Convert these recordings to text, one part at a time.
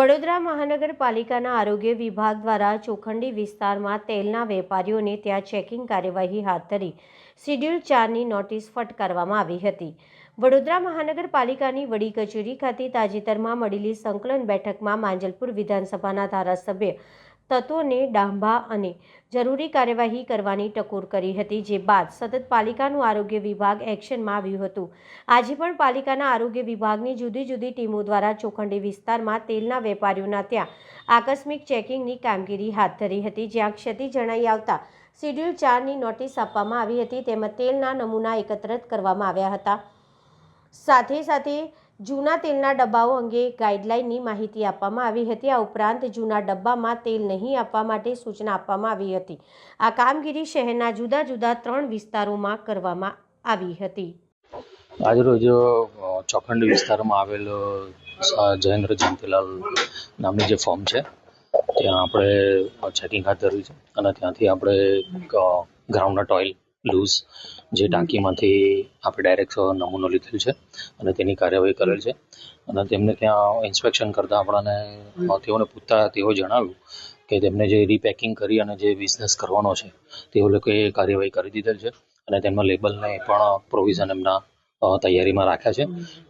વડોદરા મહાનગરપાલિકાના આરોગ્ય વિભાગ દ્વારા ચોખંડી વિસ્તારમાં તેલના વેપારીઓને ત્યાં ચેકિંગ કાર્યવાહી હાથ ધરી શિડ્યુલ 4ની નોટિસ ફટકારવામાં આવી હતી. વડોદરા મહાનગરપાલિકાની વડી કચેરી ખાતે તાજેતરમાં મળેલી સંકલન બેઠકમાં માંજલપુર વિધાનસભાના ધારાસભ્ય તત્વોને ડાંભા અને જરૂરી કાર્યવાહી કરવાની ટકોર કરી હતી, જે બાદ સતત પાલિકાનું આરોગ્ય વિભાગ એક્શનમાં આવ્યું હતું. આજે પણ પાલિકાના આરોગ્ય વિભાગની જુદી જુદી ટીમો દ્વારા ચોખંડી વિસ્તારમાં તેલના વેપારીઓના ત્યાં આકસ્મિક ચેકિંગની કામગીરી હાથ ધરી હતી, જ્યાં ક્ષતિ જણાઈ આવતા શિડ્યુલ 4ની નોટિસ આપવામાં આવી હતી તેમજ તેલના નમૂના એકત્રિત કરવામાં આવ્યા હતા. સાથે જૂના તેલના ડબ્બાઓ અંગે ગાઈડલાઈનની માહિતી આપવામાં આવી હતી. આ ઉપરાંત જૂના ડબ્બામાં તેલ નહીં આપવા માટે સૂચના આપવામાં આવી હતી. આ કામગીરી શહેરના જુદા જુદા 3 વિસ્તારોમાં કરવામાં આવી હતી. આજરોજ ચોખંડી વિસ્તારમાં આવેલ જયેન્દ્ર જયંતીલાલ નામની જે ફોર્મ છે ત્યાં આપણે ચેકિંગ હાથ ધર્યું છે અને ત્યાંથી આપણે ગ્રાઉન્ડનટ ઓઇલ લૂઝ જે ટાંકીમાંથી આપણે ડાયરેક્ટ નમૂનો લીધેલ છે અને તેની કાર્યવાહી કરેલ છે. અને તેમને ત્યાં ઇન્સ્પેક્શન કરતાં આપણને તેઓને પૂછતા તેઓ જણાવ્યું કે તેમને જે રીપેકિંગ કરી અને જે બિઝનેસ કરવાનો છે તેઓ લોકોએ કાર્યવાહી કરી દીધેલ છે અને તેમના લેબલને પણ પ્રોવિઝન એમના તૈયારીમાં રાખ્યા છે.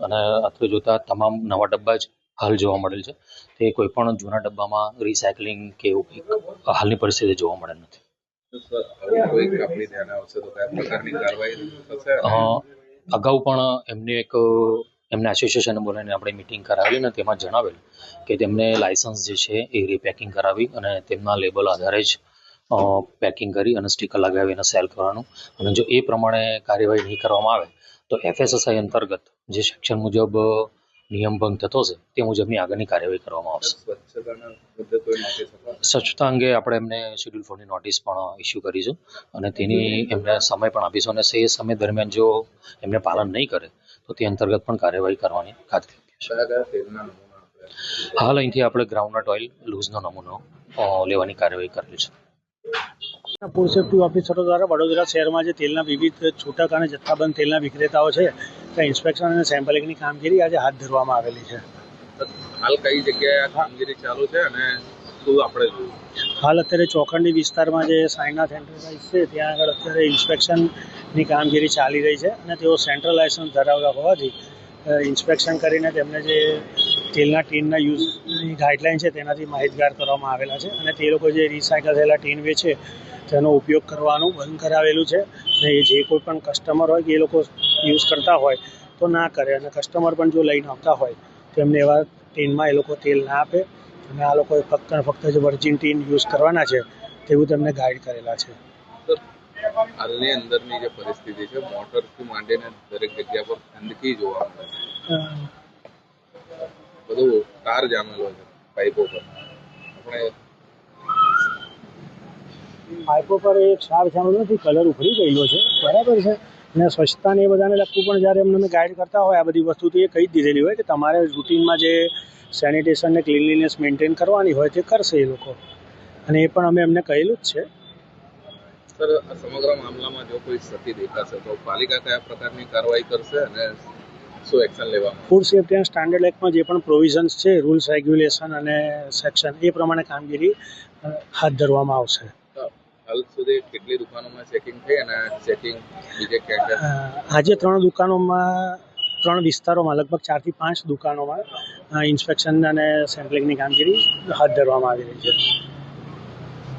અને અત્રે જોતા તમામ નવા ડબ્બા જ હાલ જોવા મળેલ છે. તે કોઈ પણ જૂના ડબ્બામાં રિસાયકલિંગ કે એવું કંઈક હાલની પરિસ્થિતિ જોવા મળેલ નથી. અગાઉ પણ એમને એસોસિએશને બોલાવીને આપણે મિટિંગ કરાવેલી અને તેમાં જણાવેલ કે તેમને લાયસન્સ જે છે એ રીપેકિંગ કરાવી અને તેમના લેબલ આધારે જ પેકિંગ કરી અને સ્ટીકર લગાવી અને સેલ કરવાનું, અને જો એ પ્રમાણે કાર્યવાહી નહીં કરવામાં આવે તો FSSI અંતર્ગત જે સેક્શન મુજબ નિયમ ભંગ થતો હશે તે મુજબની આગળની કાર્યવાહી કરવામાં આવશે. સ્વચ્છતા અંગે આપણે એમને શિડ્યુલ 4ની નોટિસ પણ ઇસ્યુ કરીશું અને તેની એમને સમય પણ આપીશું અને એ સમય દરમિયાન જો એમને પાલન નહીં કરે તો તે અંતર્ગત પણ કાર્યવાહી કરવાની ખાતરી આપીશું. હાલ અહીંથી આપણે ગ્રાઉન્ડનટ ઓઇલ લૂઝનો નમૂનો લેવાની કાર્યવાહી કરેલી છે. ફૂડ સેફ્ટી ઓફિસરો દ્વારા વડોદરા શહેરમાં જે તેલના વિવિધ છૂટક અને જથ્થાબંધ તેલના વિક્રેતાઓ છે ત્યાં ઇન્સ્પેક્શન અને સેમ્પલિંગની કામગીરી આજે હાથ ધરવામાં આવેલી છે. હાલ કઈ જગ્યાએ કામગીરી ચાલુ છે અને શું આપણે હાલ અત્યારે ચોખંડી વિસ્તારમાં જે સાયનાથ એન્ટરપ્રાઇઝ છે ત્યાં આગળ અત્યારે ઇન્સ્પેક્શનની કામગીરી ચાલી રહી છે અને તેઓ સેન્ટ્રલ લાયસન્સ ધરાવતા હોવાથી ઇન્સ્પેક્શન કરીને તેમને જે તેલના ટીનના યુઝની ગાઈડલાઇન છે તેનાથી માહિતગાર કરવામાં આવેલા છે અને તે લોકો જે રિસાયકલ થયેલા ટીન વેચે તેનો ઉપયોગ કરવાનું બંધ કરાવેલું છે. અને એ જે કોઈ પણ કસ્ટમર હોય કે એ લોકો યુઝ કરતા હોય તો ના કરે, અને કસ્ટમર પણ જો લઈને આવતા હોય તો એમને એવા ટીનમાં એ લોકો તેલ ના આપે અને આ લોકોએ ફક્ત જે વર્જિન ટીન યુઝ કરવાના છે તેવું તેમને ગાઈડ કરેલા છે. હાલની અંદરની જે પરિસ્થિતિ છે, મોટરથી માંડીને દરેક જગ્યા પર ગંદકી જોવા મળે છે, બધું કાર જામેલો છે પાઇપો પર. પાઇપો પર એક ક્ષાર જામેલો નથી, કલર ઉખડી ગયેલો છે, બરાબર છે. અને સ્વચ્છતાને એ બધાને લગતું પણ જ્યારે એમને ગાઈડ કરતા હોય આ બધી વસ્તુ તો એ કહી જ દીધેલી હોય કે તમારે રૂટીનમાં જે સેનિટેશન ને ક્લીનલીનેસ મેન્ટેન કરવાની હોય તે કરશે એ લોકો, અને એ પણ અમે એમને કહેલું જ છે. સર, આ સમગ્ર મામલામાં જો કોઈ ક્ષતિ દેખાશે તો પાલિકા કયા પ્રકારની કાર્યવાહી કરશે અને શું એક્શન લેવામાં? ફૂડ સેફ્ટી એન્ડ સ્ટાન્ડર્ડ એક્ટમાં જે પણ પ્રોવિઝન્સ છે, રૂલ્સ રેગ્યુલેશન અને સેક્શન, એ પ્રમાણે કામગીરી હાથ ધરવામાં આવશે. હાલ સુધી કેટલી દુકાનોમાં ચેકિંગ થઈ અને ચેકિંગ બીજે ક્યાં? આજે 3 દુકાનોમાં 3 વિસ્તારોમાં લગભગ 4 થી 5 દુકાનોમાં ઇન્સ્પેક્શન અને સેમ્પલિંગની કામગીરી હાથ ધરવામાં આવી રહી છે.